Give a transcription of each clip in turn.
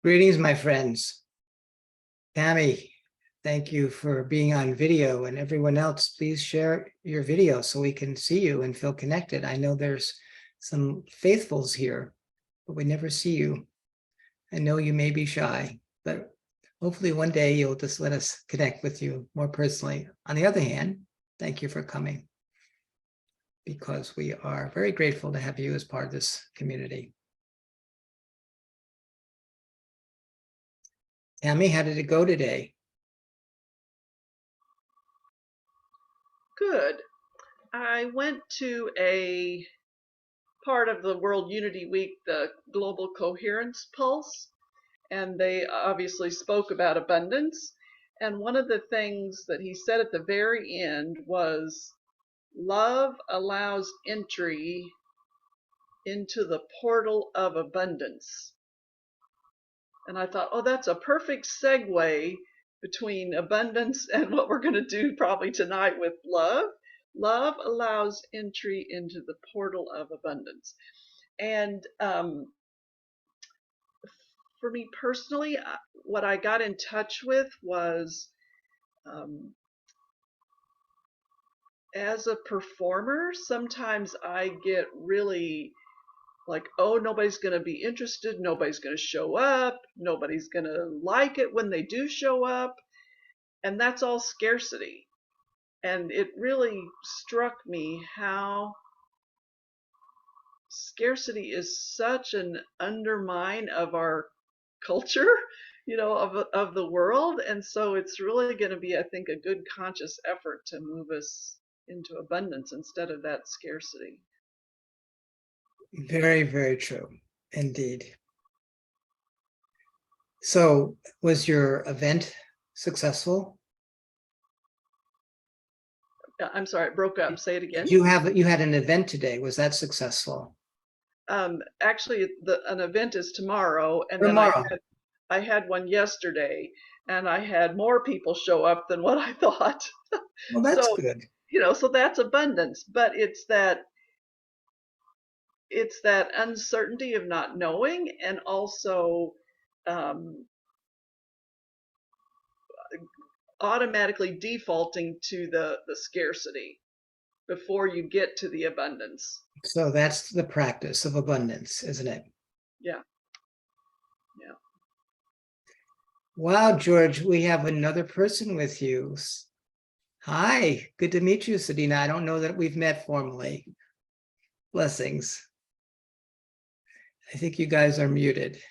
Greetings, my friends. Tammy, thank you for being on video, and everyone else, please share your video so we can see you and feel connected. I know there's some faithfuls here, but we never see you. I know you may be shy, but hopefully one day you'll just let us connect with you more personally. On the other hand, thank you for coming, because we are very grateful to have you as part of this community. Tammy, how did it go today? Good. I went to a part of the World Unity Week, the Global Coherence Pulse, and they obviously spoke about abundance. And one of the things that he said at the very end was, love allows entry into the portal of abundance. And I thought, oh, that's a perfect segue between abundance and what we're going to do probably tonight with love. Love allows entry into the portal of abundance. And for me personally, what I got in touch with was as a performer, sometimes I get really like, oh, nobody's going to be interested, nobody's going to show up, nobody's going to like it when they do show up. And that's all scarcity. And it really struck me how scarcity is such an undermine of our culture, of the world. And so it's really going to be, I think, a good conscious effort to move us into abundance instead of that scarcity. Very, very true, indeed. So was your event successful? I'm sorry, it broke up. Say it again. You had an event today. Was that successful? Actually, an event is tomorrow, and then Tomorrow. I had one yesterday, and I had more people show up than what I thought. Well, that's So, good. so that's abundance, but it's that uncertainty of not knowing, and also um, automatically defaulting to the scarcity before you get to the abundance. So that's the practice of abundance, isn't it? Yeah. Yeah. Wow, George, we have another person with you. Hi, good to meet you, Sadina. I don't know that we've met formally. Blessings. I think you guys are muted.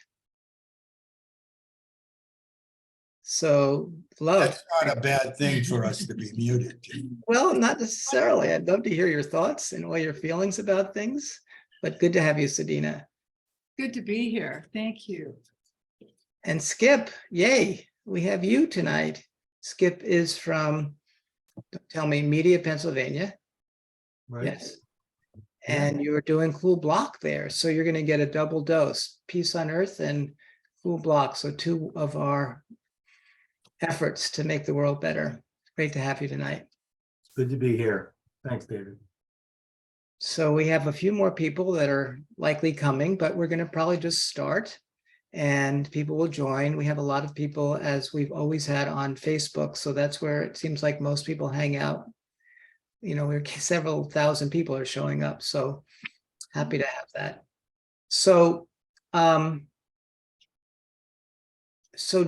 So, love. That's not a bad thing for us to be muted. Well, not necessarily. I'd love to hear your thoughts and all your feelings about things, but good to have you, Sadina. Good to be here. Thank you. And Skip, yay, we have you tonight. Skip is from, don't tell me, Media, Pennsylvania. Right? Yes. And you're doing cool block there. So you're going to get a double dose, peace on earth and cool block. So two of our efforts to make the world better. Great to have you tonight. It's good to be here. Thanks, David. So we have a few more people that are likely coming, but we're going to probably just start and people will join. We have a lot of people, as we've always had, on Facebook. So that's where it seems like most people hang out. We're several thousand people are showing up. So happy to have that. So,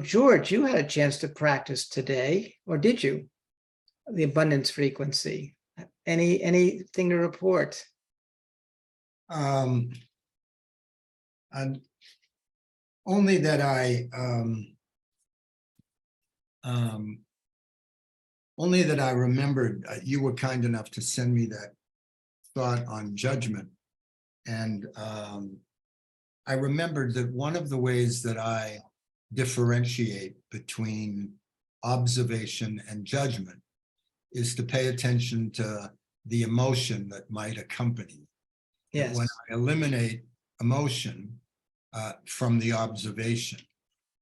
George, you had a chance to practice today, or did you? The abundance frequency. Anything to report? And only that I remembered you were kind enough to send me that thought on judgment. And I remembered that one of the ways that I differentiate between observation and judgment is to pay attention to the emotion that might accompany. Yes. When I eliminate emotion from the observation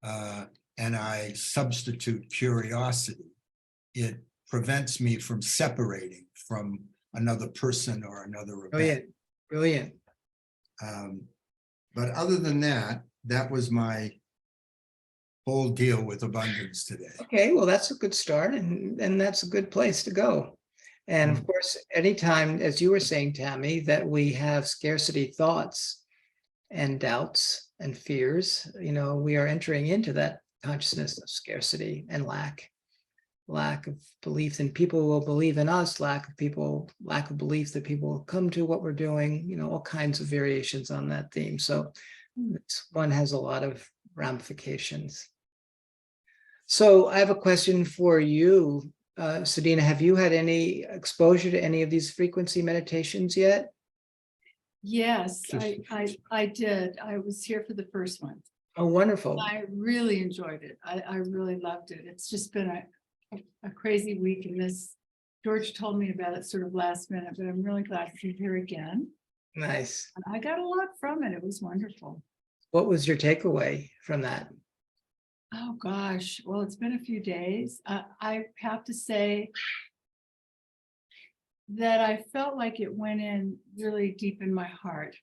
and I substitute curiosity, it prevents me from separating from another person or another event. Brilliant. But other than that, that was my whole deal with abundance today. Okay, well, that's a good start, and that's a good place to go. And of course, anytime, as you were saying, Tammy, that we have scarcity thoughts and doubts and fears, we are entering into that consciousness of scarcity and lack of belief in people will believe in us, lack of belief that people will come to what we're doing, all kinds of variations on that theme. So this one has a lot of ramifications. So I have a question for you, Sadina. Have you had any exposure to any of these frequency meditations yet? Yes, I did. I was here for the first one. Oh, wonderful. I really enjoyed it. I really loved it. It's just been a crazy week, and George told me about it sort of last minute, but I'm really glad to be here again. Nice. And I got a lot from it. It was wonderful. What was your takeaway from that? Oh gosh, well, it's been a few days. I have to say that I felt like it went in really deep in my heart.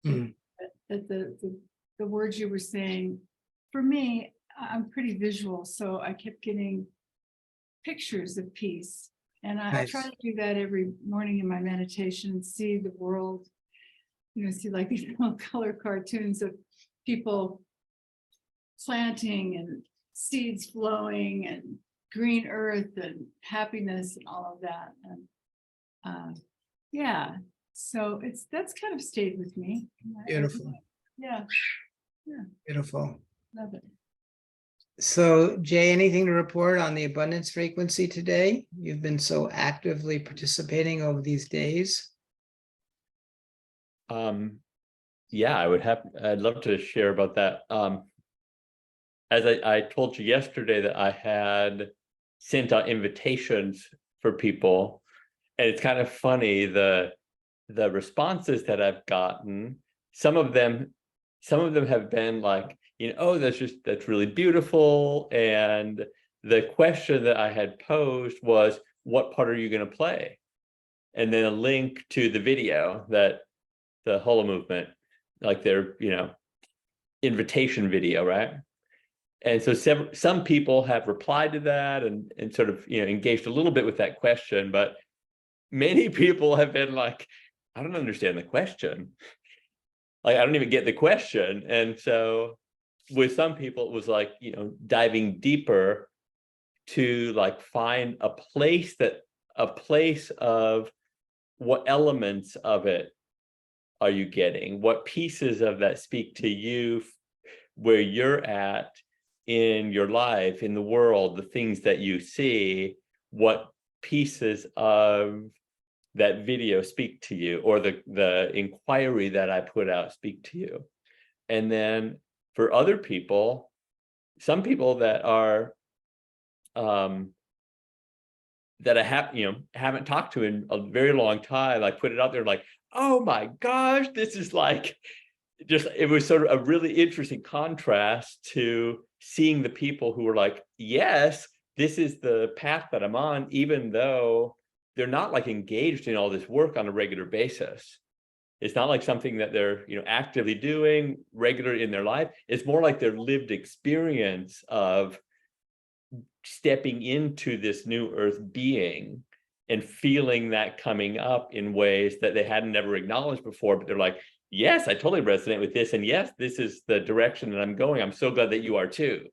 Mm. That the words you were saying, for me, I'm pretty visual, so I kept getting pictures of peace. And I Nice. try to do that every morning in my meditation and see the world, see like these little color cartoons of people planting and seeds flowing and green earth and happiness and all of that. And yeah, so that's kind of stayed with me. Beautiful. Yeah, Beautiful. love it. So Jay, anything to report on the abundance frequency today? You've been so actively participating over these days. Yeah, I'd love to share about that. As I told you yesterday that I had sent out invitations for people, and it's kind of funny, the responses that I've gotten, some of them have been like, oh, that's really beautiful. And the question that I had posed was, what part are you going to play? And then a link to the video that the Holo movement, like their, invitation video, right? And so some people have replied to that and sort of, engaged a little bit with that question, but many people have been like, I don't understand the question. Like, I don't even get the question. And so with some people, it was like, diving deeper to like find a place of what elements of it are you getting? What pieces of that speak to you where you're at in your life, in the world, the things that you see, what pieces of that video speak to you, or the inquiry that I put out speak to you. And then for other people, some people that are that I haven't talked to in a very long time, I put it out there like, oh my gosh, this is like, it was sort of a really interesting contrast to seeing the people who were like, yes, this is the path that I'm on, even though they're not like engaged in all this work on a regular basis. It's not like something that they're, actively doing regular in their life. It's more like their lived experience of stepping into this new earth being and feeling that coming up in ways that they hadn't ever acknowledged before, but they're like, yes, I totally resonate with this. And yes, this is the direction that I'm going. I'm so glad that you are too.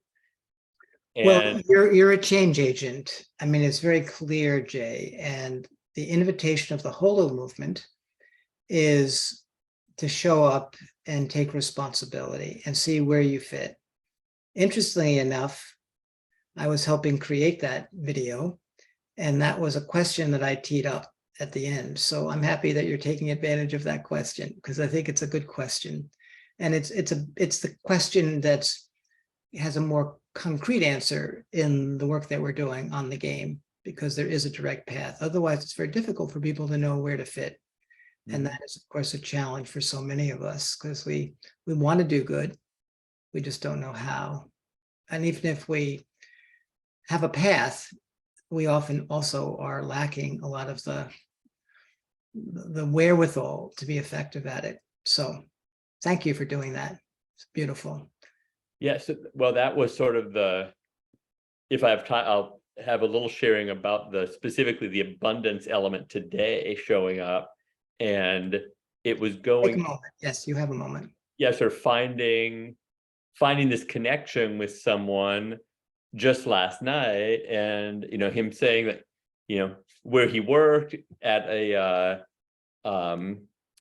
Well, you're a change agent. I mean, it's very clear, Jay, and the invitation of the Holo movement is to show up and take responsibility and see where you fit. Interestingly enough, I was helping create that video, and that was a question that I teed up at the end. So I'm happy that you're taking advantage of that question, because I think it's a good question. And it's the question that has a more concrete answer in the work that we're doing on the game, because there is a direct path. Otherwise, it's very difficult for people to know where to fit. And that is, of course, a challenge for so many of us, because we want to do good. We just don't know how. And even if we have a path, we often also are lacking a lot of the wherewithal to be effective at it. So thank you for doing that. It's beautiful. Yes, well, that was sort of if I have time, I'll have a little sharing about specifically the abundance element today showing up. And it was Take a going, moment. Yes, you have a moment. yeah, sort of finding this connection with someone just last night, and him saying that where he worked at a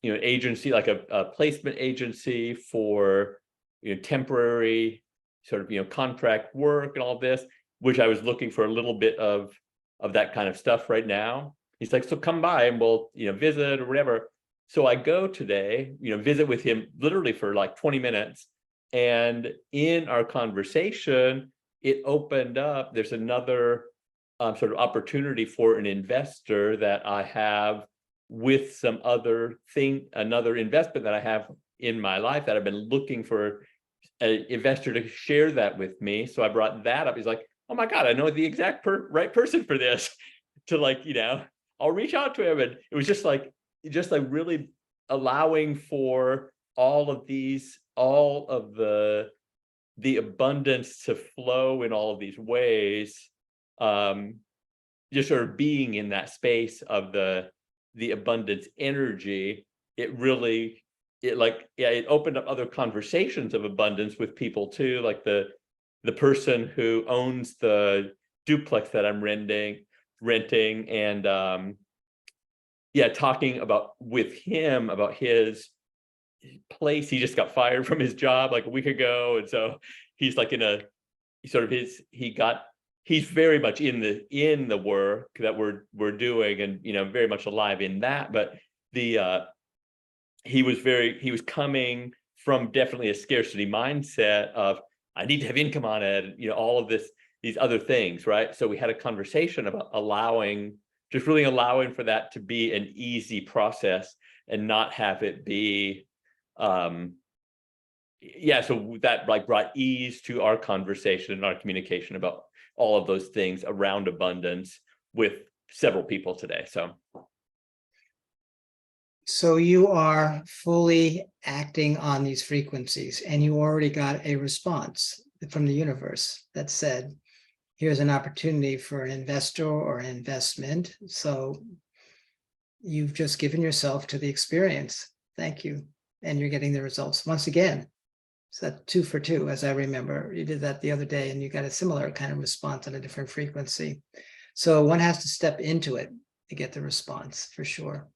agency, like a placement agency for temporary sort of contract work and all this, which I was looking for a little bit of that kind of stuff right now. He's like, so come by and we'll visit or whatever. So I go today, visit with him literally for like 20 minutes. And in our conversation, it opened up. There's another sort of opportunity for an investor that I have with some another investment that I have in my life that I've been looking for an investor to share that with me. So I brought that up. He's like, oh my God, I know the exact right person for this to I'll reach out to him. And it was just like really allowing for all of the abundance to flow in all of these ways. Just sort of being in that space of the abundance energy, it opened up other conversations of abundance with people too, like the person who owns the duplex that I'm renting, and talking with him about his place. He just got fired from his job like a week ago, and so he's like in a sort of he's very much in the work that we're doing, and very much alive in that. But he was coming from definitely a scarcity mindset of, I need to have income on it, all of these other things, right? So we had a conversation about really allowing for that to be an easy process and not have it be so that brought ease to our conversation and our communication about all of those things around abundance with several people today. So you are fully acting on these frequencies, and you already got a response from the universe that said, here's an opportunity for an investor or an investment. So you've just given yourself to the experience. Thank you. And you're getting the results once again. So that's 2 for 2, as I remember. You did that the other day and you got a similar kind of response on a different frequency. So one has to step into it to get the response, for sure.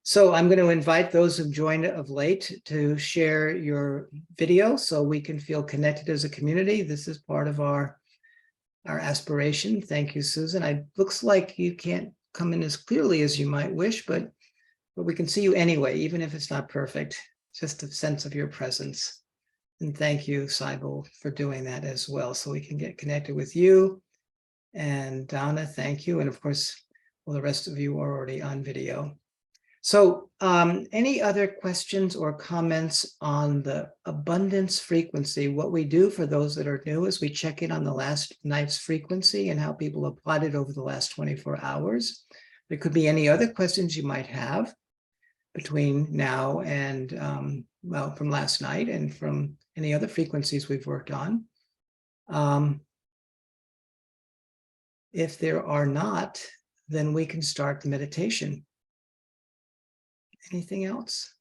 So I'm going to invite those who've joined of late to share your video so we can feel connected as a community. This is part of our aspiration. Thank you, Susan. It looks like you can't come in as clearly as you might wish, but we can see you anyway, even if it's not perfect. Just a sense of your presence. And thank you, Saibal, for doing that as well, so we can get connected with you. And Donna, thank you. And of course, well, the rest of you are already on video. So any other questions or comments on the abundance frequency? What we do for those that are new is we check in on the last night's frequency and how people applied it over the last 24 hours. There could be any other questions you might have between now and, well, from last night and from any other frequencies we've worked on. If there are not, then we can start the meditation. Anything else?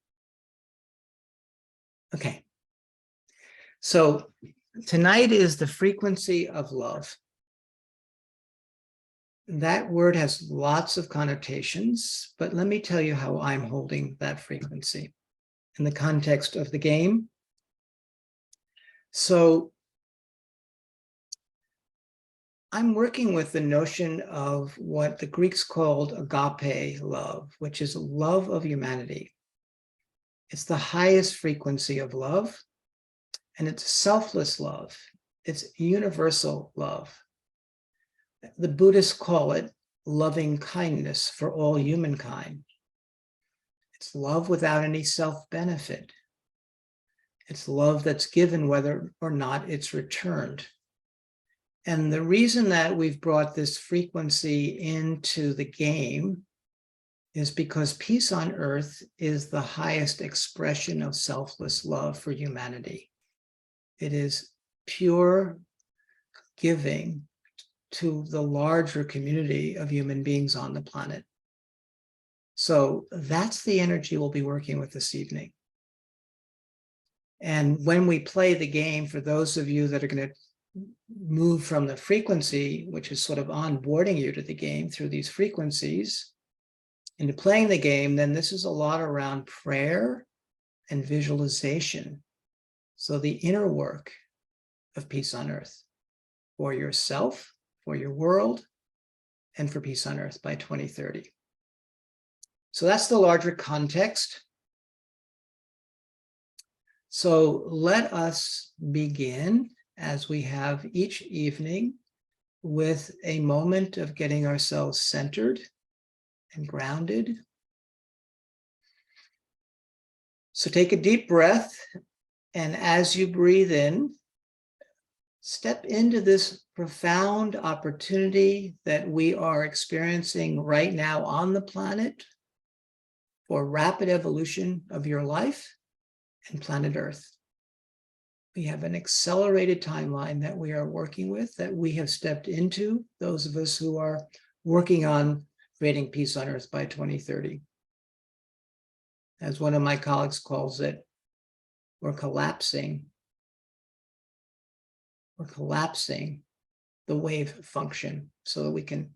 Okay. So tonight is the frequency of love. That word has lots of connotations, but let me tell you how I'm holding that frequency in the context of the game. So I'm working with the notion of what the Greeks called agape love, which is love of humanity. It's the highest frequency of love, and it's selfless love. It's universal love. The Buddhists call it loving kindness for all humankind. It's love without any self-benefit. It's love that's given whether or not it's returned. And the reason that we've brought this frequency into the game is because peace on earth is the highest expression of selfless love for humanity. It is pure giving to the larger community of human beings on the planet. So that's the energy we'll be working with this evening. And when we play the game, for those of you that are going to move from the frequency, which is sort of onboarding you to the game through these frequencies, into playing the game, then this is a lot around prayer and visualization. So the inner work of peace on earth for yourself, for your world, and for peace on earth by 2030. So that's the larger context. So let us begin, as we have each evening, with a moment of getting ourselves centered and grounded. So take a deep breath, and as you breathe in, step into this profound opportunity that we are experiencing right now on the planet for rapid evolution of your life and planet Earth. We have an accelerated timeline that we are working with, that we have stepped into, those of us who are working on creating peace on Earth by 2030. As one of my colleagues calls it, we're collapsing the wave function so that we can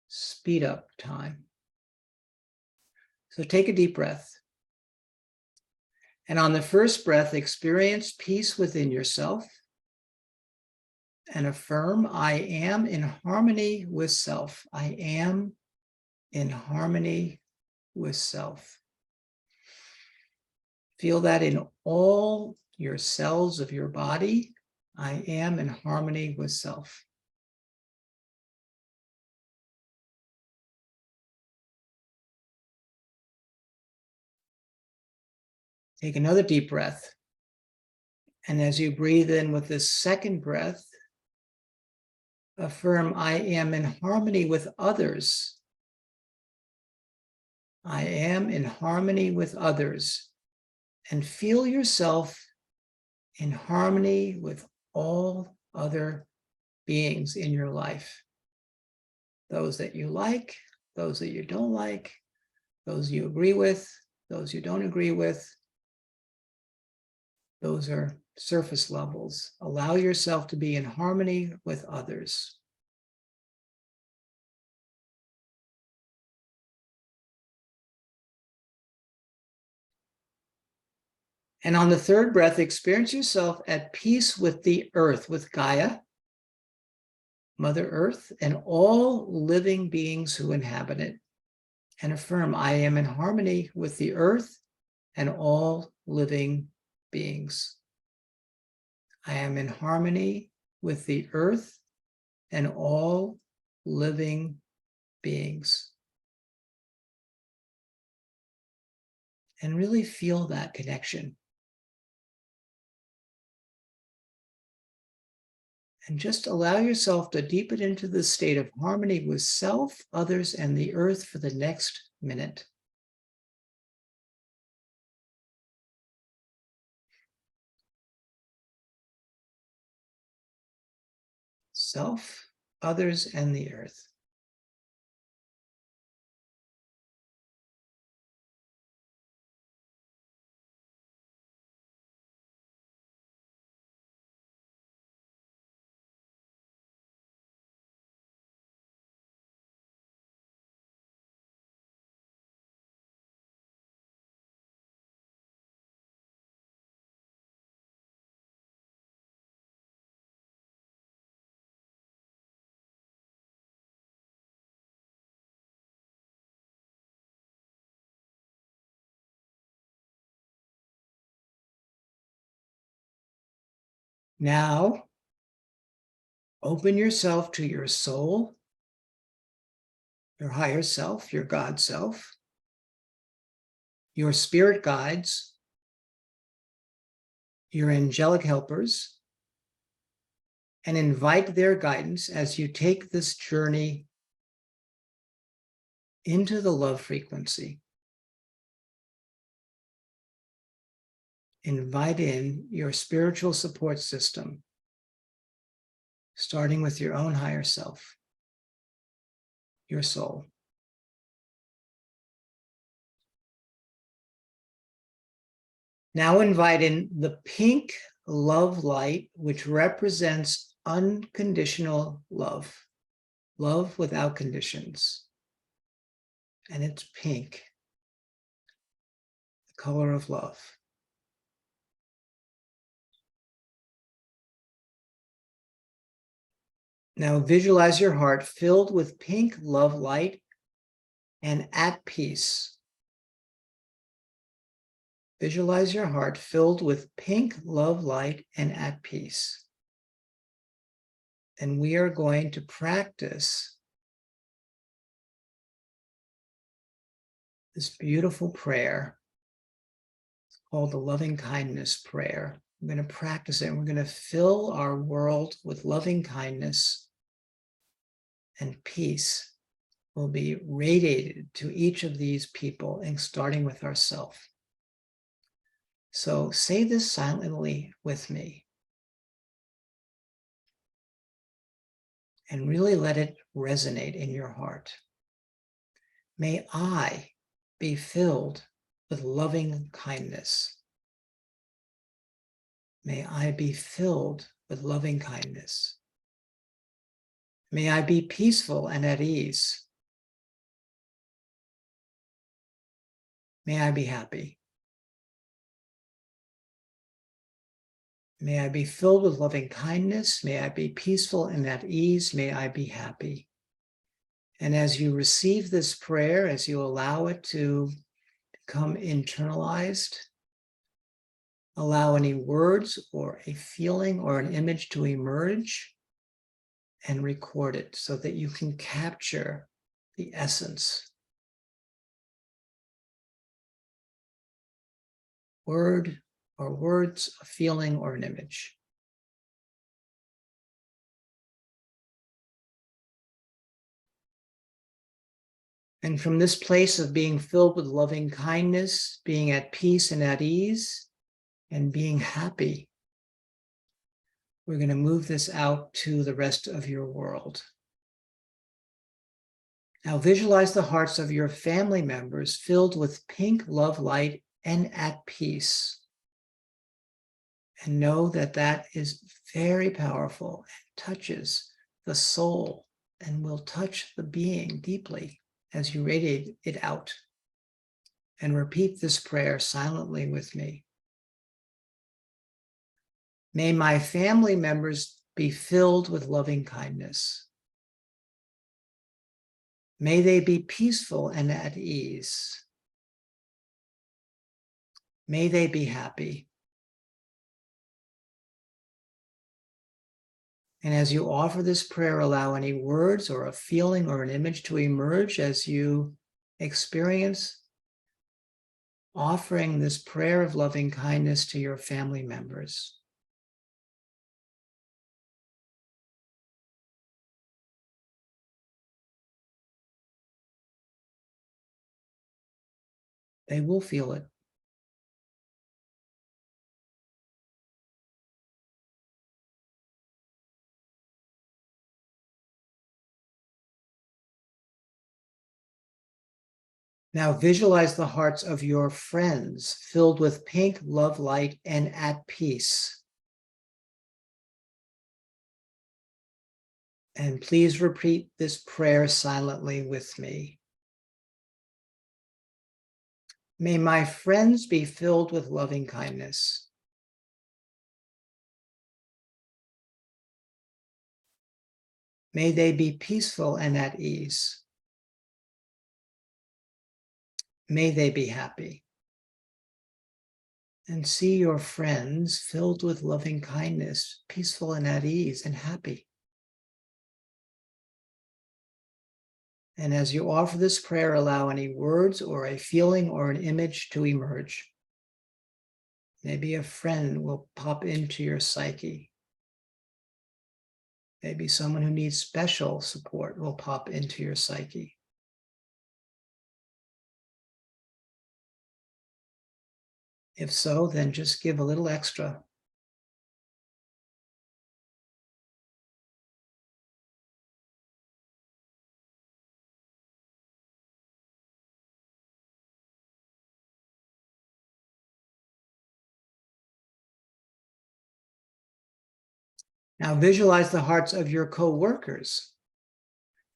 speed up time. So take a deep breath. And on the first breath, experience peace within yourself and affirm, I am in harmony with self. I am in harmony with self. Feel that in all your cells of your body. I am in harmony with self. Take another deep breath. And as you breathe in with this second breath, affirm, I am in harmony with others. I am in harmony with others. And feel yourself in harmony with all other beings in your life. Those that you like, those that you don't like, those you agree with, those you don't agree with. Those are surface levels. Allow yourself to be in harmony with others. And on the third breath, experience yourself at peace with the earth, with Gaia, Mother Earth, and all living beings who inhabit it. And affirm, I am in harmony with the earth and all living beings. I am in harmony with the earth and all living beings. And really feel that connection. And just allow yourself to deepen into the state of harmony with self, others, and the earth for the next minute. Self, others, and the earth. Now, open yourself to your soul, your higher self, your God self, your spirit guides, your angelic helpers, and invite their guidance as you take this journey into the love frequency, invite in your spiritual support system, starting with your own higher self, your soul. Now invite in the pink love light, which represents unconditional love, love without conditions. And it's pink, the color of love. Now visualize your heart filled with pink love light and at peace. Visualize your heart filled with pink love light and at peace. And we are going to practice this beautiful prayer. It's called the loving kindness prayer. We're going to practice it, and we're going to fill our world with loving kindness, and peace will be radiated to each of these people, and starting with ourselves. So say this silently with me and really let it resonate in your heart. May I be filled with loving kindness. May I be filled with loving kindness. May I be peaceful and at ease. May I be happy. May I be filled with loving kindness. May I be peaceful and at ease. May I be happy. And as you receive this prayer, as you allow it to become internalized, allow any words or a feeling or an image to emerge, and record it so that you can capture the essence. Word or words, a feeling or an image. And from this place of being filled with loving kindness, being at peace and at ease, and being happy, we're going to move this out to the rest of your world. Now visualize the hearts of your family members filled with pink love light and at peace. And know that that is very powerful and touches the soul and will touch the being deeply as you radiate it out. And repeat this prayer silently with me. May my family members be filled with loving kindness. May they be peaceful and at ease. May they be happy. And as you offer this prayer, allow any words or a feeling or an image to emerge as you experience offering this prayer of loving kindness to your family members. They will feel it. Now visualize the hearts of your friends filled with pink love light and at peace. And please repeat this prayer silently with me. May my friends be filled with loving kindness. May they be peaceful and at ease. May they be happy. And see your friends filled with loving kindness, peaceful and at ease and happy. And as you offer this prayer, allow any words or a feeling or an image to emerge. Maybe a friend will pop into your psyche. Maybe someone who needs special support will pop into your psyche. If so, then just give a little extra. Now visualize the hearts of your co-workers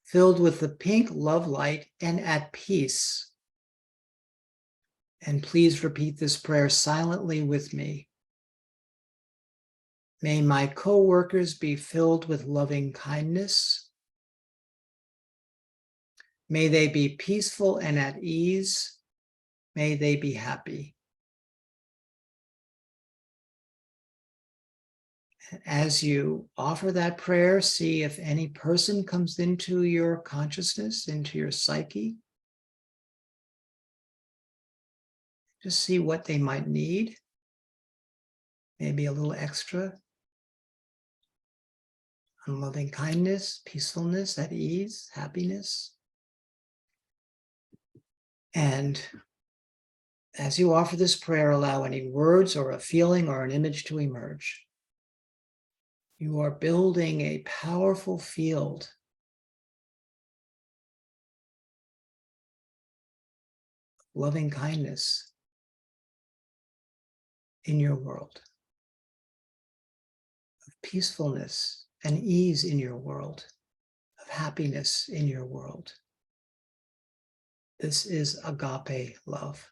filled with the pink love light and at peace. And please repeat this prayer silently with me. May my co-workers be filled with loving kindness. May they be peaceful and at ease. May they be happy. As you offer that prayer, see if any person comes into your consciousness, into your psyche. Just see what they might need. Maybe a little extra. On loving kindness, peacefulness, at ease, happiness. And as you offer this prayer, allow any words or a feeling or an image to emerge. You are building a powerful field of loving kindness in your world, of peacefulness and ease in your world, of happiness in your world. This is agape love.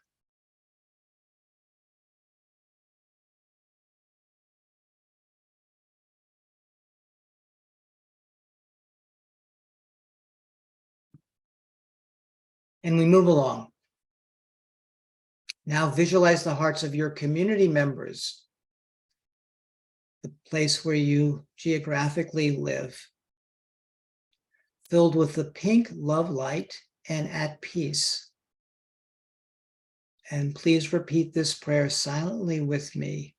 And we move along. Now visualize the hearts of your community members, the place where you geographically live, filled with the pink love light and at peace. And please repeat this prayer silently with me.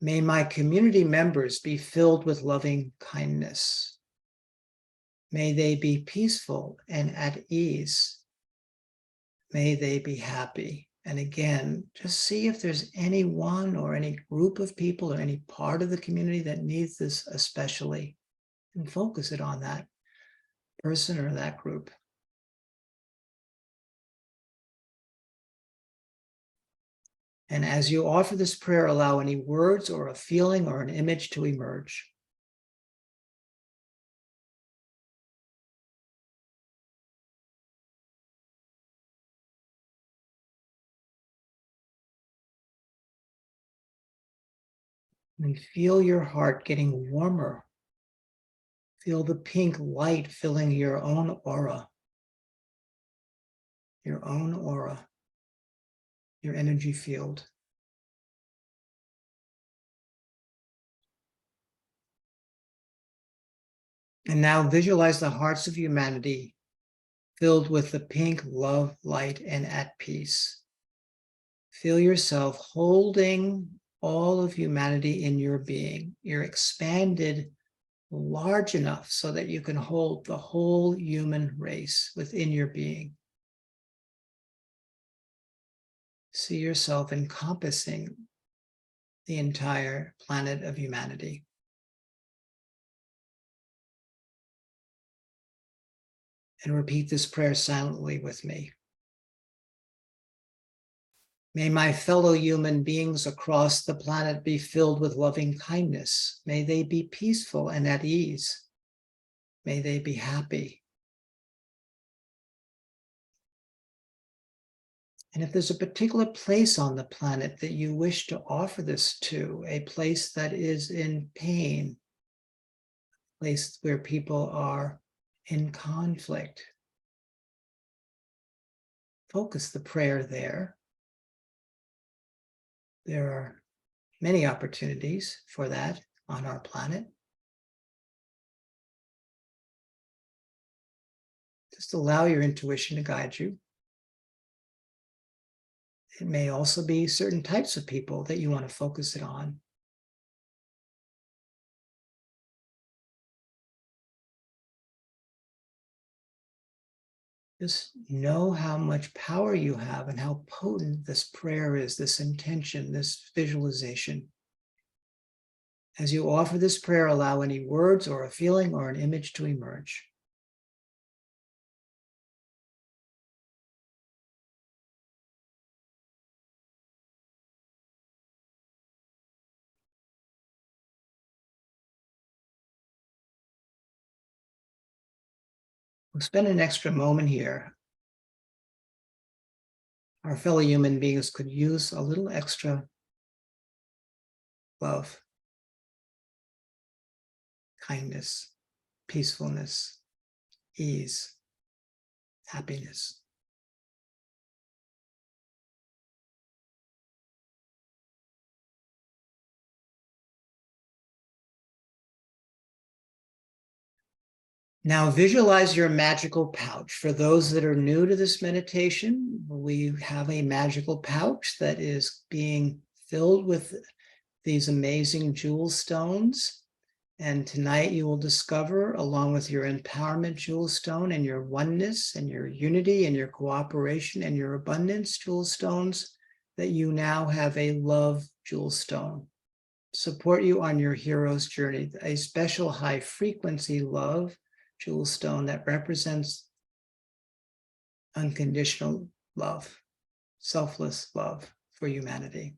May my community members be filled with loving kindness. May they be peaceful and at ease. May they be happy. And again, just see if there's anyone or any group of people or any part of the community that needs this especially, and focus it on that person or that group. And as you offer this prayer, allow any words or a feeling or an image to emerge. And feel your heart getting warmer. Feel the pink light filling your own aura. Your own aura. Your energy field. And now visualize the hearts of humanity filled with the pink love, light, and at peace. Feel yourself holding all of humanity in your being. You're expanded large enough so that you can hold the whole human race within your being. See yourself encompassing the entire planet of humanity. And repeat this prayer silently with me. May my fellow human beings across the planet be filled with loving kindness. May they be peaceful and at ease. May they be happy. And if there's a particular place on the planet that you wish to offer this to, a place that is in pain, a place where people are in conflict, focus the prayer there. There are many opportunities for that on our planet. Just allow your intuition to guide you. It may also be certain types of people that you want to focus it on. Just know how much power you have and how potent this prayer is, this intention, this visualization. As you offer this prayer, allow any words or a feeling or an image to emerge. We'll spend an extra moment here. Our fellow human beings could use a little extra love, kindness, peacefulness, ease, happiness. Now visualize your magical pouch. For those that are new to this meditation, we have a magical pouch that is being filled with these amazing jewel stones. And tonight you will discover, along with your empowerment jewel stone and your oneness and your unity and your cooperation and your abundance jewel stones, that you now have a love jewel stone. Support you on your hero's journey, a special high frequency love jewel stone that represents unconditional love, selfless love for humanity.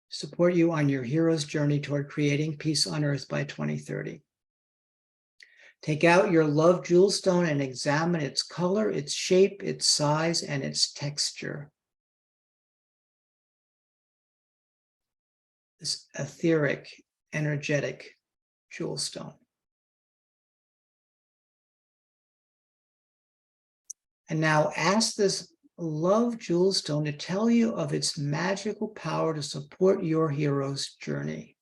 Support you on your hero's journey toward creating peace on earth by 2030. Take out your love jewel stone and examine its color, its shape, its size, and its texture. This etheric, energetic jewel stone. And now ask this love jewel stone to tell you of its magical power to support your hero's journey.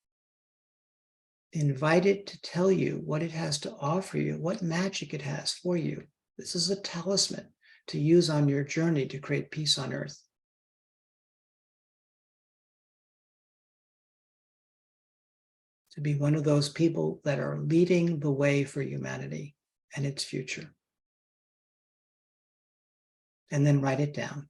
Invite it to tell you what it has to offer you, what magic it has for you. This is a talisman to use on your journey to create peace on earth. To be one of those people that are leading the way for humanity and its future. And then write it down.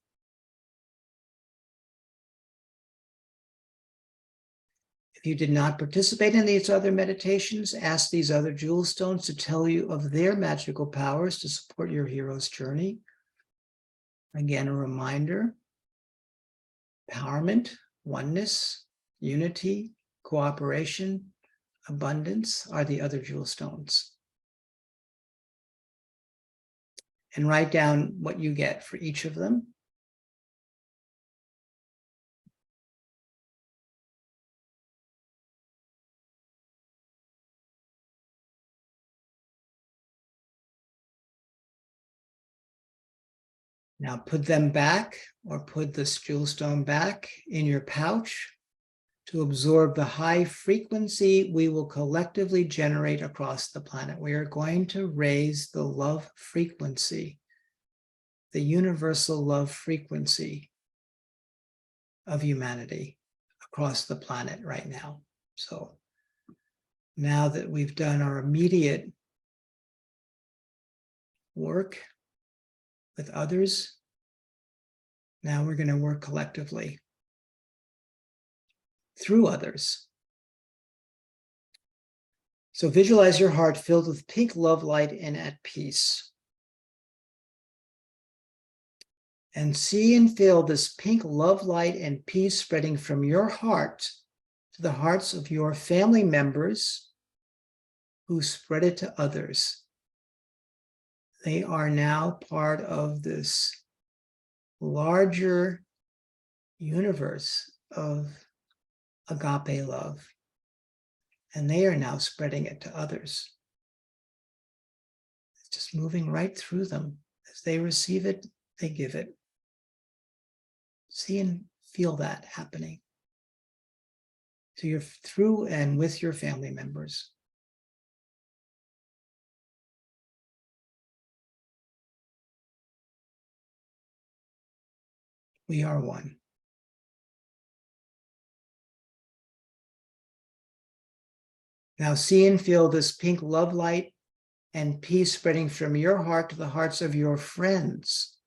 If you did not participate in these other meditations, ask these other jewel stones to tell you of their magical powers to support your hero's journey. Again, a reminder: empowerment, oneness, unity, cooperation, abundance are the other jewel stones. And write down what you get for each of them. Now put them back, or put this jewel stone back in your pouch to absorb the high frequency we will collectively generate across the planet. We are going to raise the love frequency, the universal love frequency of humanity across the planet right now. So now that we've done our immediate work with others, now we're going to work collectively through others. So visualize your heart filled with pink love light and at peace. And see and feel this pink love light and peace spreading from your heart to the hearts of your family members who spread it to others. They are now part of this larger universe of agape love, and they are now spreading it to others. It's just moving right through them. As they receive it, they give it. See and feel that happening to your through and with your family members. We are one. Now see and feel this pink love light and peace spreading from your heart to the hearts of your friends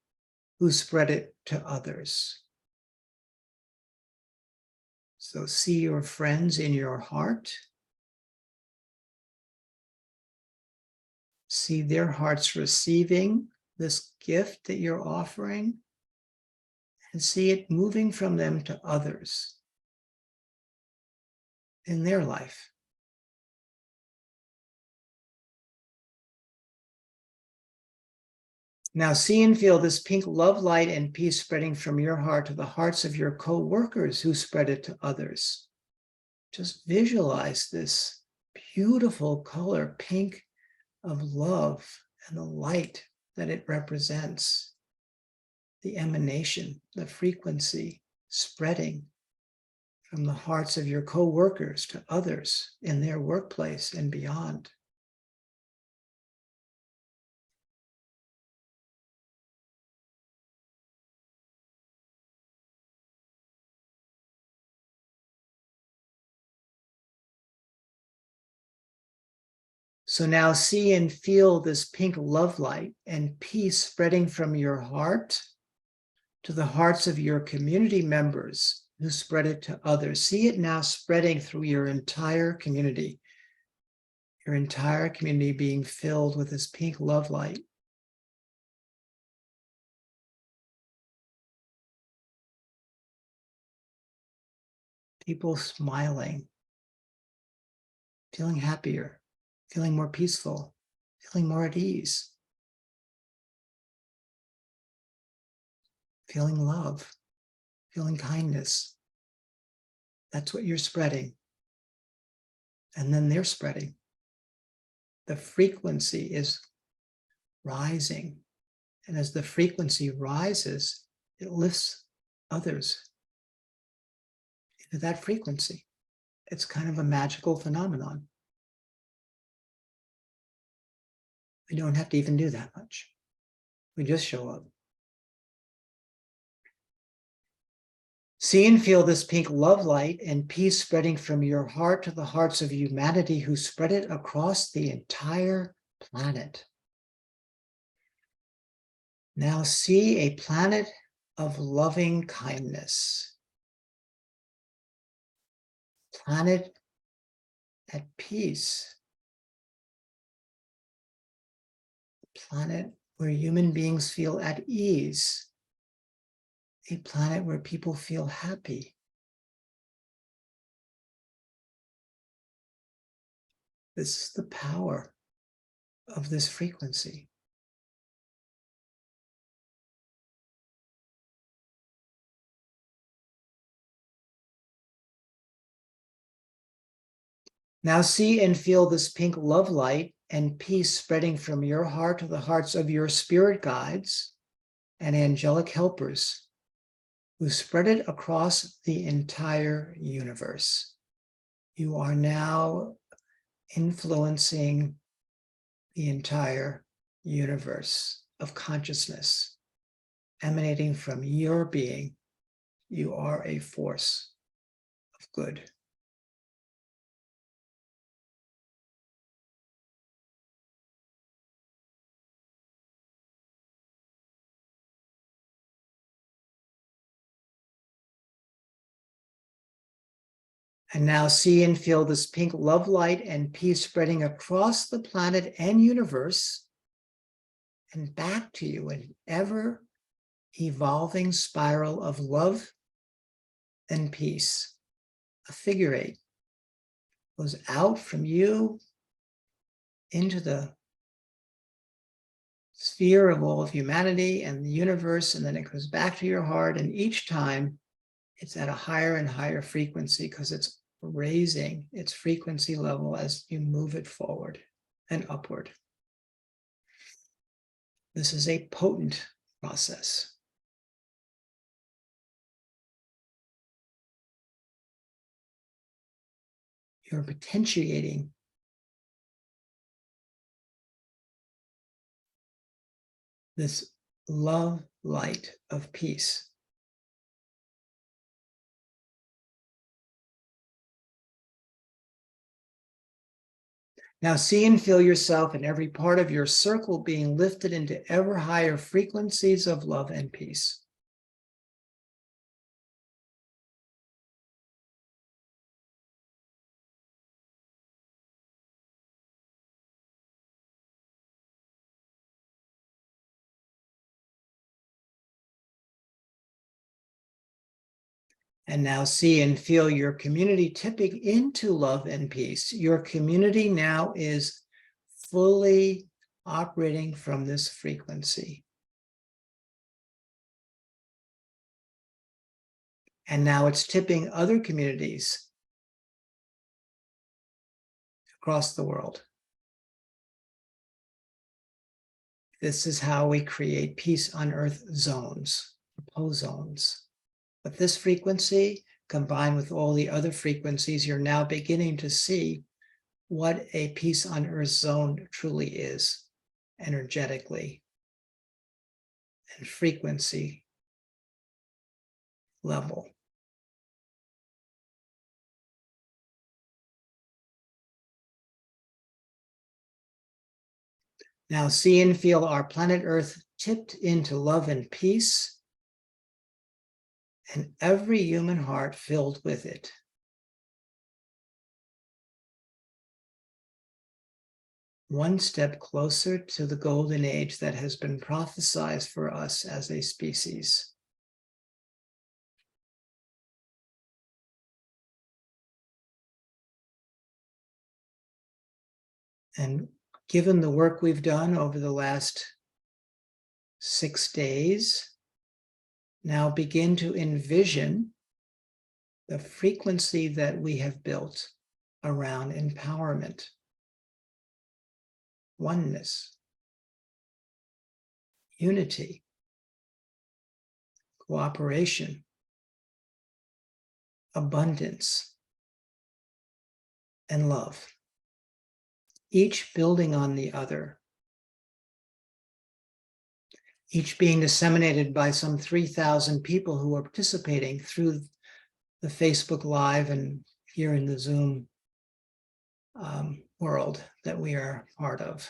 who spread it to others. So see your friends in your heart. See their hearts receiving this gift that you're offering, and see it moving from them to others in their life. Now see and feel this pink love light and peace spreading from your heart to the hearts of your co-workers who spread it to others. Just visualize this beautiful color, pink, of love and the light that it represents. The emanation, the frequency spreading from the hearts of your co-workers to others in their workplace and beyond. So now see and feel this pink love light and peace spreading from your heart to the hearts of your community members who spread it to others. See it now spreading through your entire community being filled with this pink love light. People smiling, feeling happier, feeling more peaceful, feeling more at ease, feeling love, feeling kindness. That's what you're spreading. And then they're spreading. The frequency is rising. And as the frequency rises, it lifts others into that frequency. It's kind of a magical phenomenon. We don't have to even do that much. We just show up. See and feel this pink love light and peace spreading from your heart to the hearts of humanity who spread it across the entire planet. Now see a planet of loving kindness. Planet at peace. Planet where human beings feel at ease. A planet where people feel happy. This is the power of this frequency. Now see and feel this pink love light and peace spreading from your heart to the hearts of your spirit guides and angelic helpers who spread it across the entire universe. You are now influencing the entire universe of consciousness emanating from your being. You are a force of good. And now see and feel this pink love light and peace spreading across the planet and universe and back to you, an ever evolving spiral of love and peace. A figure eight goes out from you into the sphere of all of humanity and the universe, and then it goes back to your heart, and each time it's at a higher and higher frequency because it's raising its frequency level as you move it forward and upward. This is a potent process. You're potentiating this love light of peace. Now see and feel yourself and every part of your circle being lifted into ever higher frequencies of love and peace. And now see and feel your community tipping into love and peace. Your community now is fully operating from this frequency. And now it's tipping other communities across the world. This is how we create peace on earth zones, proposed zones. But this frequency, combined with all the other frequencies, you're now beginning to see what a peace on earth zone truly is, energetically and frequency level. Now see and feel our planet Earth tipped into love and peace, and every human heart filled with it. One step closer to the golden age that has been prophesied for us as a species. And given the work we've done over the last 6 days, now begin to envision the frequency that we have built around empowerment, oneness, unity, cooperation, abundance, and love, each building on the other, each being disseminated by some 3,000 people who are participating through the Facebook Live and here in the Zoom world that we are part of.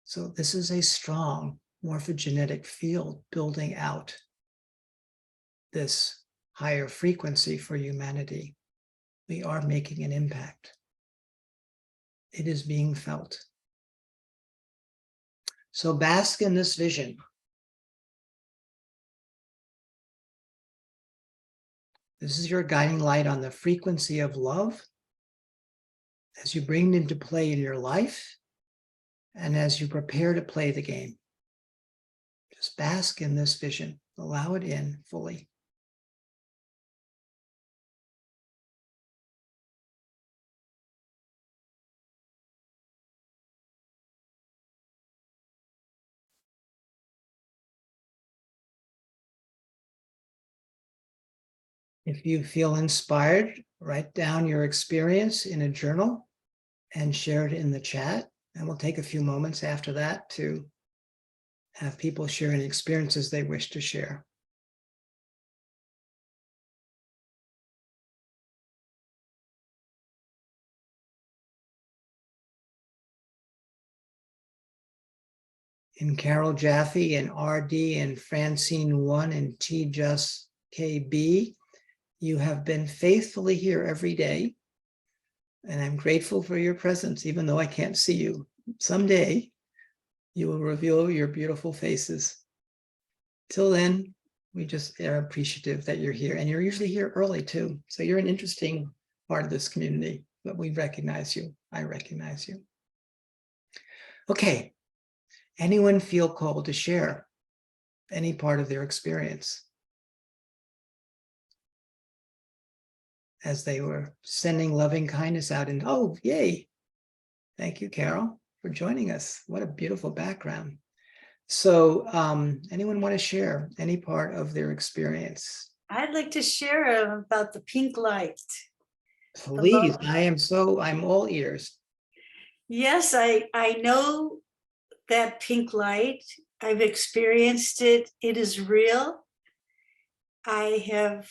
So this is a strong morphogenetic field building out this higher frequency for humanity. We are making an impact. It is being felt. So bask in this vision. This is your guiding light on the frequency of love as you bring it into play in your life and as you prepare to play the game. Just bask in this vision. Allow it in fully. If you feel inspired, write down your experience in a journal and share it in the chat. And we'll take a few moments after that to have people share any experiences they wish to share. In Carol Jaffe and RD and Francine 1 and T Just KB, you have been faithfully here every day. And I'm grateful for your presence, even though I can't see you. Someday, you will reveal your beautiful faces. Till then, we just are appreciative that you're here. And you're usually here early too. So you're an interesting part of this community, but we recognize you. I recognize you. Okay. Anyone feel called to share any part of their experience as they were sending loving kindness out? And oh, yay. Thank you, Carol, for joining us. What a beautiful background. So anyone want to share any part of their experience? I'd like to share about the pink light. Please, I'm all ears. Yes, I know that pink light. I've experienced it. It is real. I have,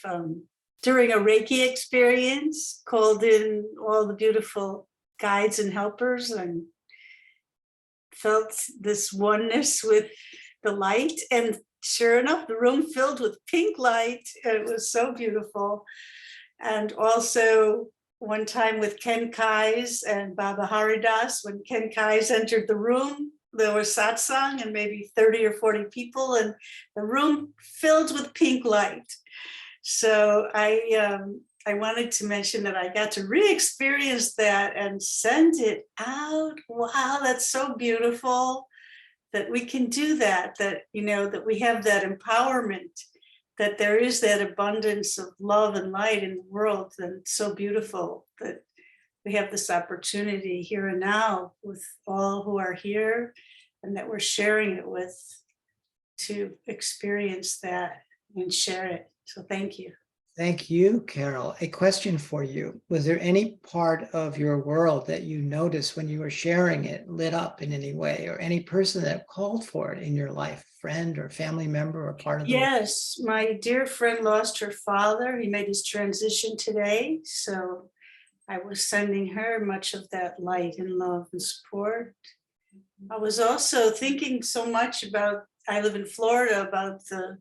during a Reiki experience, called in all the beautiful guides and helpers and felt this oneness with the light. And sure enough, the room filled with pink light. It was so beautiful. And also one time with Ken Kais and Baba Haridas, when Ken Kais entered the room, there was satsang and maybe 30 or 40 people, and the room filled with pink light. So I wanted to mention that I got to re-experience that and send it out. Wow, that's so beautiful that we can do that, that, you know, that we have that empowerment, that there is that abundance of love and light in the world. And it's so beautiful that we have this opportunity here and now with all who are here and that we're sharing it with, to experience that and share it. So thank you. Thank you, Carol. A question for you. Was there any part of your world that you noticed when you were sharing it lit up in any way, or any person that called for it in your life, friend or family member or part of the world? Yes, my dear friend lost her father. He made his transition today. So I was sending her much of that light and love and support. I was also thinking so much about, I live in Florida, about the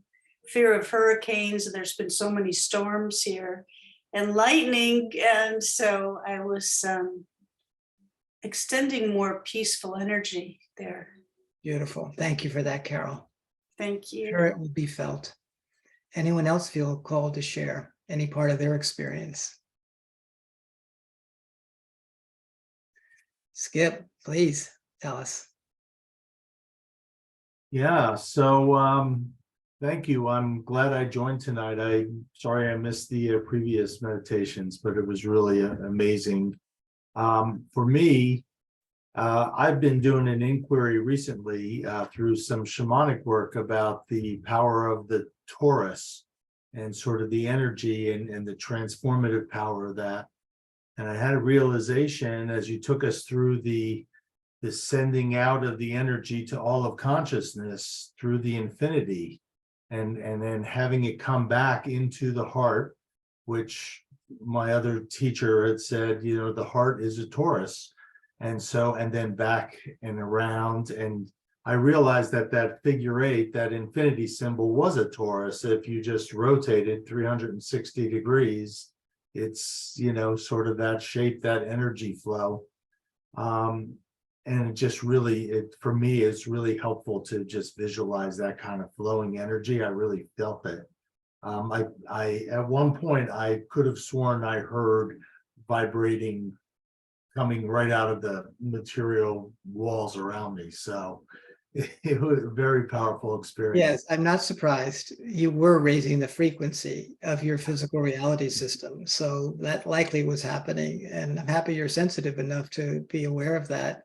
fear of hurricanes, and there's been so many storms here and lightning. And so I was extending more peaceful energy there. Beautiful. Thank you for that, Carol. Thank you. Sure, it will be felt. Anyone else feel called to share any part of their experience? Skip, please tell us. Yeah, so thank you. I'm glad I joined tonight. Sorry I missed the previous meditations, but it was really amazing. For me, I've been doing an inquiry recently through some shamanic work about the power of the Taurus and sort of the energy and the transformative power of that. And I had a realization as you took us through the sending out of the energy to all of consciousness through the infinity, and then having it come back into the heart, which my other teacher had said, you know, the heart is a Taurus. And so, and then back and around. And I realized that that figure 8, that infinity symbol, was a Taurus. If you just rotate it 360 degrees, it's, you know, sort of that shape, that energy flow. And it just really, for me, it's really helpful to just visualize that kind of flowing energy. I really felt it. I at one point, I could have sworn I heard vibrating coming right out of the material walls around me. So it was a very powerful experience. Yes, I'm not surprised. You were raising the frequency of your physical reality system. So that likely was happening. And I'm happy you're sensitive enough to be aware of that.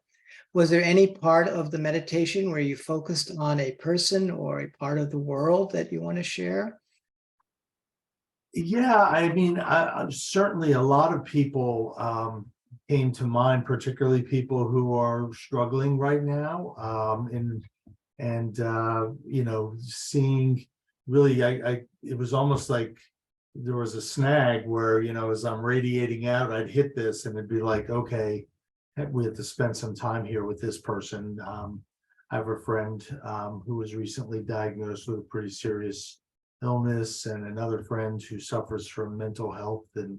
Was there any part of the meditation where you focused on a person or a part of the world that you want to share? Yeah, I mean, certainly a lot of people came to mind, particularly people who are struggling right now. And you know, seeing really, it was almost like there was a snag where, you know, as I'm radiating out, I'd hit this and it'd be like, okay, we have to spend some time here with this person. I have a friend who was recently diagnosed with a pretty serious illness, and another friend who suffers from mental health. And,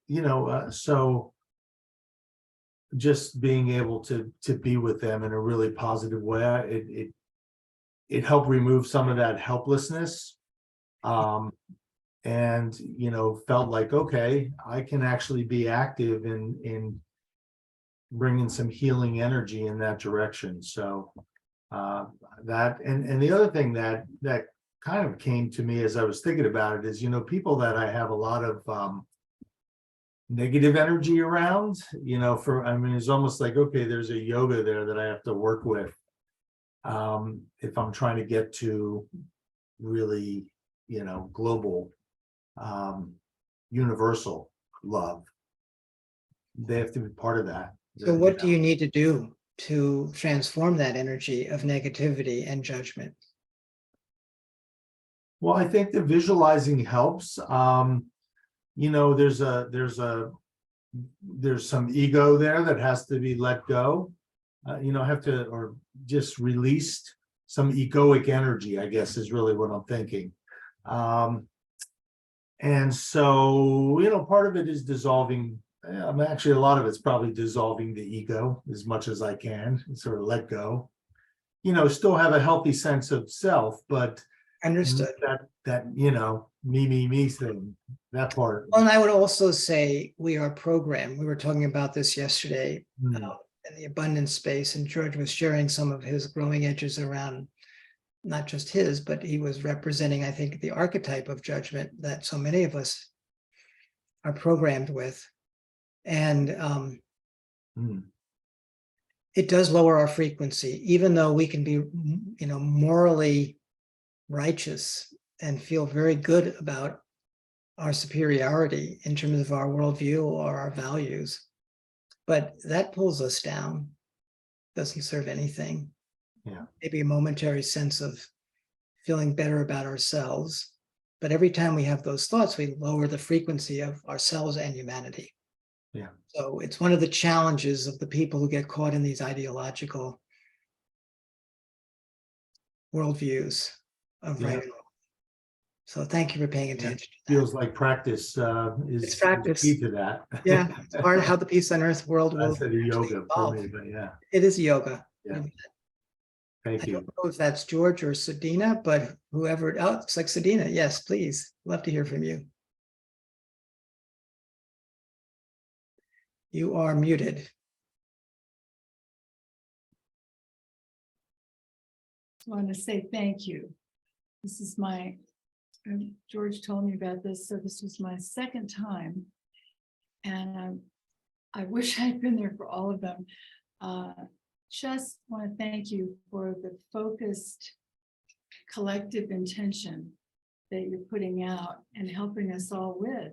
you know, so just being able to be with them in a really positive way, it helped remove some of that helplessness. And, you know, felt like, okay, I can actually be active in bringing some healing energy in that direction. So that, and the other thing that kind of came to me as I was thinking about it is, you know, people that I have a lot of negative energy around, you know, I mean, it's almost like, okay, there's a yoga there that I have to work with if I'm trying to get to really, you know, global, universal love. They have to be part of that. So what do you need to do to transform that energy of negativity and judgment? Well, I think the visualizing helps. You know, there's a there's some ego there that has to be let go. Have to, or just released some egoic energy, I guess is really what I'm thinking. And so, part of it is dissolving. Actually, a lot of it's probably dissolving the ego as much as I can, and sort of let go. Still have a healthy sense of self, but Understood. that me thing, that part. Well, and I would also say we are programmed. We were talking about this yesterday Hmm. in the abundance space, and George was sharing some of his growing edges around not just his, but he was representing, I think, the archetype of judgment that so many of us are programmed with. And it does lower our frequency, even though we can be, morally righteous and feel very good about our superiority in terms of our worldview or our values. But that pulls us down, doesn't serve anything. Yeah. Maybe a momentary sense of feeling better about ourselves. But every time we have those thoughts, we lower the frequency of ourselves and humanity. Yeah. So it's one of the challenges of the people who get caught in these ideological worldviews of right and wrong. So thank you for paying attention. Feels like practice It's is practice. key to that. Yeah, it's part of how the peace on earth world will That's a yoga for evolve. me, but yeah, It is yoga. Yeah. I thank don't you. know if that's George or Sadina, but whoever, it's like Sadina. Yes, please. Love to hear from you. You are muted. I want to say thank you. This is George told me about this, so this was my second time. And I wish I'd been there for all of them. Just want to thank you for the focused collective intention that you're putting out and helping us all with.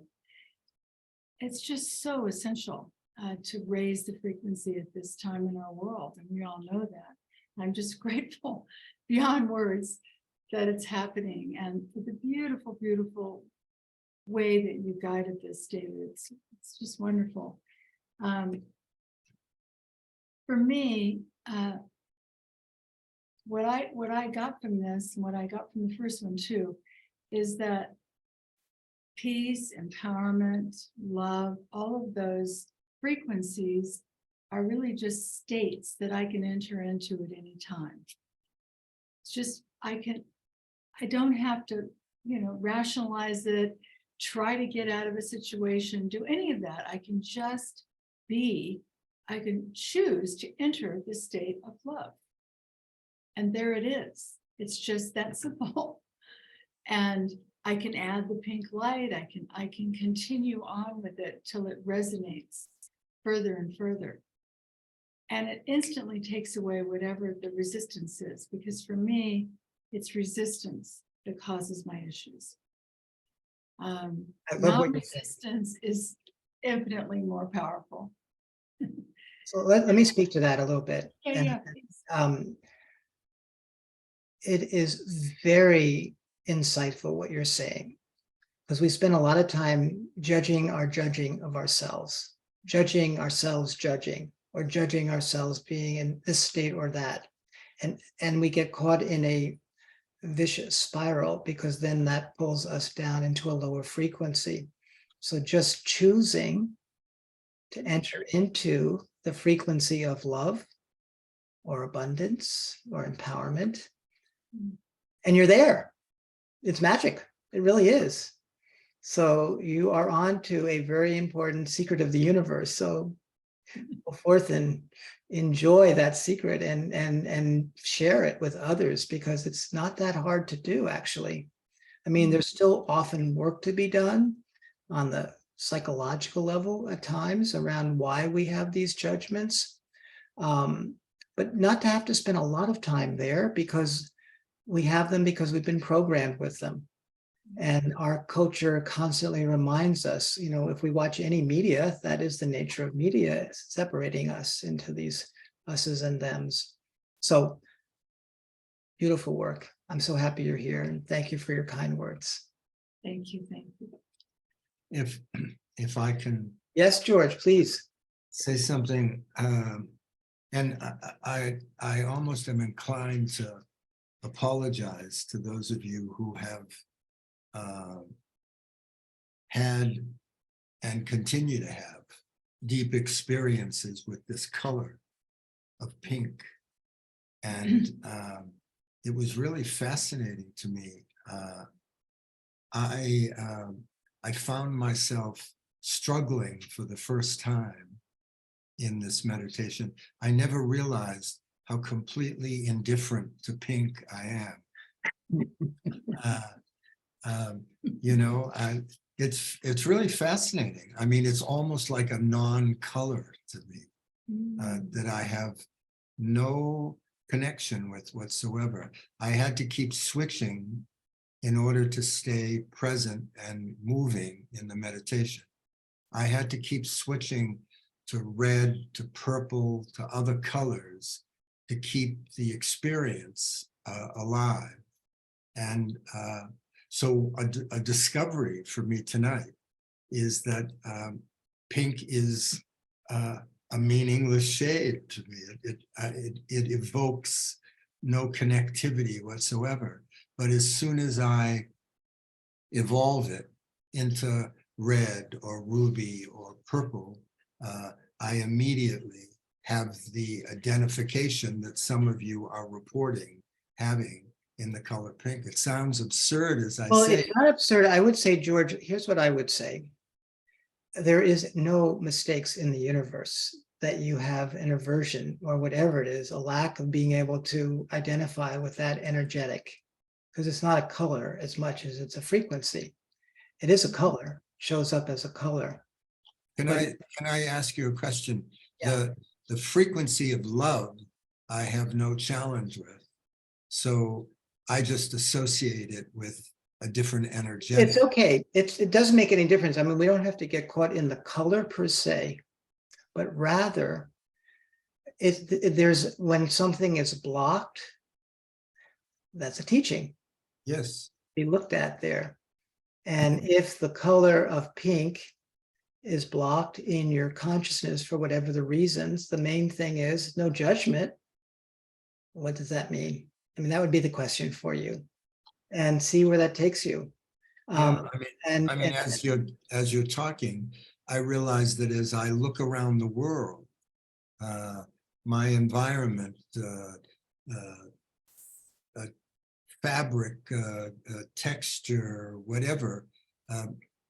It's just so essential to raise the frequency at this time in our world, and we all know that. I'm just grateful beyond words that it's happening, and for the beautiful, beautiful way that you guided this, David. It's just wonderful. For me, what I got from this, and what I got from the first one too, is that peace, empowerment, love, all of those frequencies are really just states that I can enter into at any time. It's just, I don't have to, rationalize it, try to get out of a situation, do any of that. I can just be, I can choose to enter the state of love. And there it is. It's just that simple. And I can add the pink light. I can continue on with it till it resonates further and further. And it instantly takes away whatever the resistance is, because for me, it's resistance that causes my issues. I love what you're saying. Non-resistance is infinitely more powerful. So let me speak to that a little bit. Yeah. It is very insightful what you're saying, because we spend a lot of time judging our judging of ourselves, judging, or judging ourselves being in this state or that. And we get caught in a vicious spiral, because then that pulls us down into a lower frequency. So just choosing to enter into the frequency of love or abundance or empowerment, and you're there. It's magic. It really is. So you are on to a very important secret of the universe. So go forth and enjoy that secret and share it with others, because it's not that hard to do, actually. I mean, there's still often work to be done on the psychological level at times around why we have these judgments, but not to have to spend a lot of time there, because we have them because we've been programmed with them. And our culture constantly reminds us, if we watch any media, that is the nature of media, it's separating us into these us's and them's. So beautiful work. I'm so happy you're here, and thank you for your kind words. Thank you. If I can Yes, George, please. say something, and I almost am inclined to apologize to those of you who have had and continue to have deep experiences with this color of pink. And it was really fascinating to me. I found myself struggling for the first time in this meditation. I never realized how completely indifferent to pink I am. You know, it's really fascinating. I mean, it's almost like a non-color to me that I have no connection with whatsoever. I had to keep switching in order to stay present and moving in the meditation. I had to keep switching to red, to purple, to other colors to keep the experience alive. And so a discovery for me tonight is that pink is a meaningless shade to me. It evokes no connectivity whatsoever. But as soon as I evolve it into red or ruby or purple, I immediately have the identification that some of you are reporting having in the color pink. It sounds absurd as I Well, say. it's not absurd. I would say, George, here's what I would say. There is no mistakes in the universe that you have an aversion or whatever it is, a lack of being able to identify with that energetic, because it's not a color as much as it's a frequency. It is a color, shows up as a color. Can I ask you a question? Yeah. The frequency of love, I have no challenge with. So I just associate it with a different energetic. It's okay. It doesn't make any difference. I mean, we don't have to get caught in the color per se, but rather there's when something is blocked, that's a teaching. Yes. Be looked at there. And if the color of pink is blocked in your consciousness for whatever the reasons, the main thing is no judgment. What does that mean? I mean, that would be the question for you, and see where that takes you. Yeah, And as you're talking, I realize that as I look around the world, my environment, fabric, texture, whatever,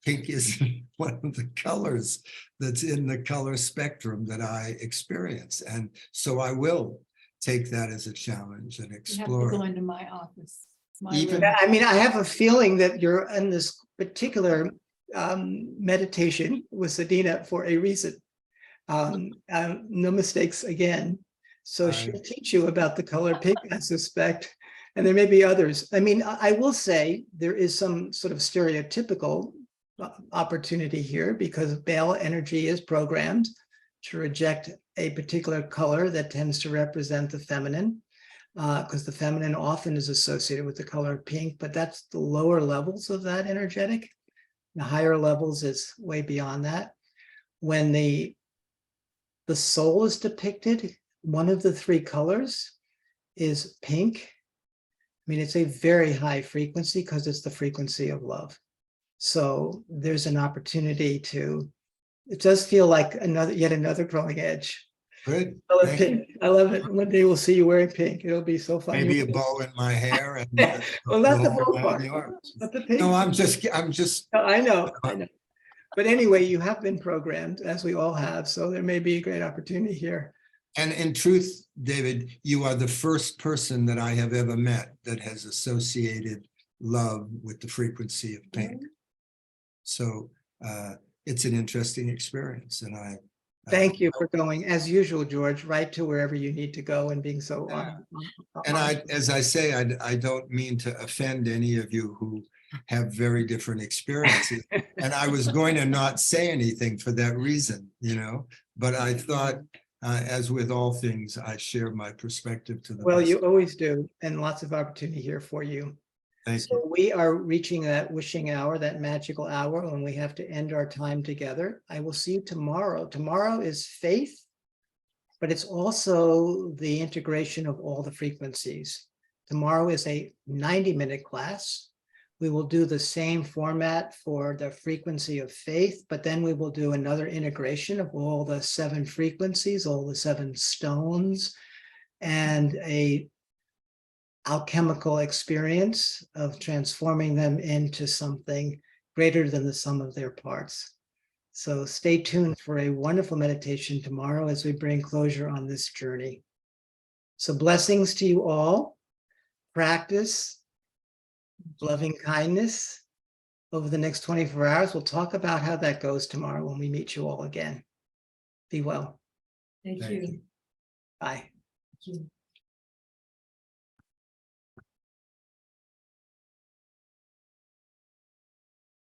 pink is one of the colors that's in the color spectrum that I experience. And so I will take that as a challenge and You have to explore. go into my office. It's my Even- room. I mean, I have a feeling that you're in this particular meditation with Sadina for a reason. No mistakes again. So she'll teach you about the color pink, I suspect, and there may be others. I mean, I will say there is some sort of stereotypical opportunity here because Bale energy is programmed to reject a particular color that tends to represent the feminine, because the feminine often is associated with the color pink, but that's the lower levels of that energetic. The higher levels is way beyond that. When the soul is depicted, one of the three colors is pink. I mean, it's a very high frequency because it's the frequency of love. So there's an opportunity to, it does feel like yet another growing edge. Good. Color Thank pink. I love it. One day we'll see you wearing pink. It'll be so fun. Maybe a bow in my hair and Well, not the bow bow around part, yours. not the pink. No, I'm just No, I know. But anyway, you have been programmed, as we all have. So there may be a great opportunity here. And in truth, David, you are the first person that I have ever met that has associated love with the frequency of pink. So it's an interesting experience. And I Thank you for going, as usual, George, right to wherever you need to go and being so and as I say, I don't mean to offend any of you who have very different experiences. And I was going to not say anything for that reason, you know, but I thought, as with all things, I share my perspective to the Well, best. you always do, and lots of opportunity here for you. Thank So you. we are reaching that wishing hour, that magical hour when we have to end our time together. I will see you tomorrow. Tomorrow is faith, but it's also the integration of all the frequencies. Tomorrow is a 90-minute class. We will do the same format for the frequency of faith, but then we will do another integration of all the 7 frequencies, all the 7 stones, and a alchemical experience of transforming them into something greater than the sum of their parts. So stay tuned for a wonderful meditation tomorrow as we bring closure on this journey. So blessings to you all. Practice loving kindness over the next 24 hours. We'll talk about how that goes tomorrow when we meet you all again. Be well. Thank Thank you. you. Bye. Thank you.